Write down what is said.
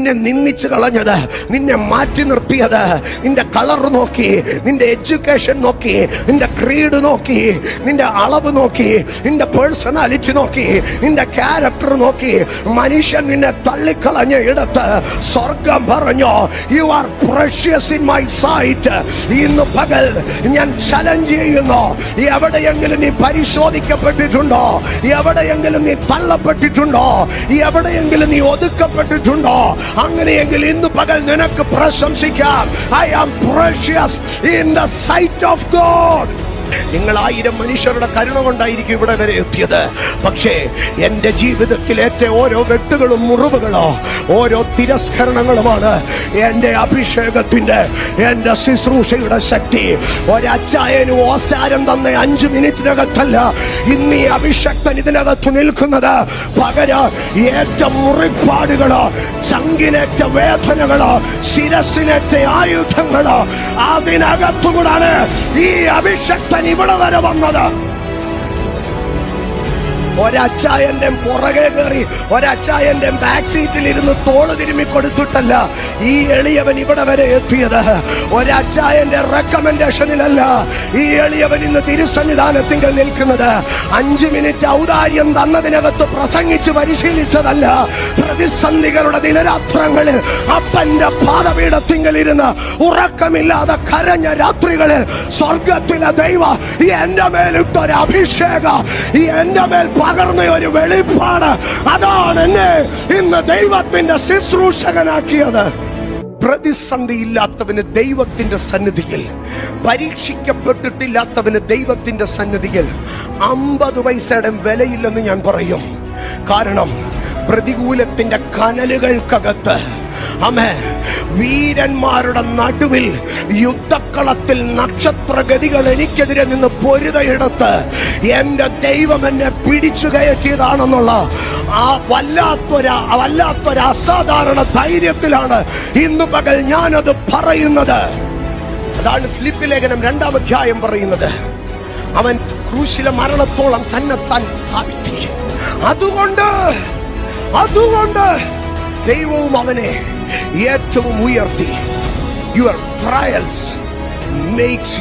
നിന്നെ നിന്ദിച്ചു കളഞ്ഞത്, നിന്നെ മാറ്റി നിർത്തിയത്, നിന്റെ കളർ നോക്കി, നിന്റെ എഡ്യൂക്കേഷൻ നോക്കി, നിന്റെ ക്രീഡ് നോക്കി, നിന്റെ അളവ് നോക്കി, നിന്റെ പേഴ്സണാലിറ്റി നോക്കി, നിന്റെ ക്യാരക്ടർ നോക്കി മനുഷ്യൻ നിന്നെ തള്ളിക്കളഞ്ഞ ഇടത്ത് സ്വർഗം പറഞ്ഞോ, you are precious in my sight. ഇന്ന് പകൽ ഞാൻ ചലഞ്ച് ചെയ്യുന്നു. എവിടെയെങ്കിലും നീ പരിശോധിക്കപ്പെട്ടിട്ടുണ്ടോ? എവിടെയെങ്കിലും നീ തള്ളപ്പെട്ടിട്ടുണ്ടോ? എവിടെയെങ്കിലും നീ ഒതുക്കപ്പെട്ടിട്ടുണ്ടോ? അങ്ങനെയെങ്കിൽ ഇന്ന് പകൽ നിനക്ക് പ്രശംസിക്കാം. I am precious in the sight of God. നിങ്ങൾ 1000 മനുഷ്യരുടെ കരുണ കൊണ്ടായിരിക്കും ഇവിടെ വരെ എത്തിയത്. പക്ഷേ എൻ്റെ ജീവിതത്തിലേറ്റ ഓരോ വെട്ടുകളും മുറിവുകളോ ഓരോ തിരസ്കരണങ്ങളുമാണ് എൻ്റെ അഭിഷേകത്തിൻ്റെ, എൻ്റെ ശുശ്രൂഷയുടെ ശക്തി. ഒരച്ചായന് ഓസാരം തന്ന 5 മിനിറ്റിനകത്തല്ല ഇന്ന് ഈ അഭിഷക്തൻ ഇതിനകത്ത് നിൽക്കുന്നത്. പകരം ഏറ്റ മുറിപ്പാടുകളോ, ചങ്കിനേറ്റ വേദനകളോ, ശിരസിനേറ്റ ആയുധങ്ങളോ, അതിനകത്തുകൂടാണ് ഈ അഭിഷക്തൻ ഇവിടെ വരെ വന്നത്. ഒരച്ചായന്റെ പുറകെ കയറി ഒരച്ചായന്റെ ബാക്ക് സീറ്റിൽ ഇരുന്ന് തോള് തിരുമ്മി കൊടുത്തിട്ടല്ല ഈ എളിയവൻ ഇവിടെ വരെ എത്തിയത്. ഒരച്ചായന്റെ റെക്കമെൻഡേഷനിലല്ല ഈ എളിയവൻ ഇന്ന് തിരുസന്നിധാനത്തിങ്കൽ നിൽക്കുന്നത്. 5 മിനിറ്റ് ഔദാര്യം തന്നതിനകത്ത് പ്രസംഗിച്ച് പരിശീലിച്ചതല്ല. പ്രതിസന്ധികളുടെ ദിനരാത്രങ്ങളിൽ അപ്പന്റെ പാദപീഠത്തിങ്കൽ ഇരുന്ന് ഉറക്കമില്ലാതെ കരഞ്ഞ രാത്രികളിൽ സ്വർഗത്തിലെ ദൈവം എന്റെ മേലിട്ടൊരു അഭിഷേകം, എന്റെ മേൽ പകർന്ന ഒരു വെളിപ്പാട്, അതാണ് എന്നെ ഇന്ന് ദൈവത്തിന്റെ ശുശ്രൂഷകനാക്കിയത്. പ്രതിസന്ധി ഇല്ലാത്തവന് ദൈവത്തിന്റെ സന്നിധിയിൽ, പരീക്ഷിക്കപ്പെട്ടിട്ടില്ലാത്തവന് ദൈവത്തിന്റെ സന്നിധിയിൽ 50 പൈസയുടെ വിലയില്ലെന്ന് ഞാൻ പറയും. കാരണം പ്രതികൂലത്തിന്റെ കനലുകൾക്കകത്ത് വീരന്മാരുടെ നടുവിൽ യുദ്ധക്കളത്തിൽ നക്ഷത്രഗതികൾ എനിക്കെതിരെ നിന്ന് പൊരുതയിടത്ത് എന്റെ ദൈവം എന്നെ പിടിച്ചു കയറ്റിയതാണെന്നുള്ള ആ വല്ലാത്തൊരു അസാധാരണ ധൈര്യത്തിലാണ് ഇന്ന് പകൽ ഞാനത് പറയുന്നത്. അതാണ് ഫിലിപ്പി ലേഖനം 2-ാം അധ്യായം പറയുന്നത്. അവൻ ക്രൂശിലെ മരണത്തോളം തന്നെത്താൻ താഴ്ത്തി. അതുകൊണ്ട് ദൈവവും അവനെ ഏറ്റവും ഉയർത്തി. Your trials makes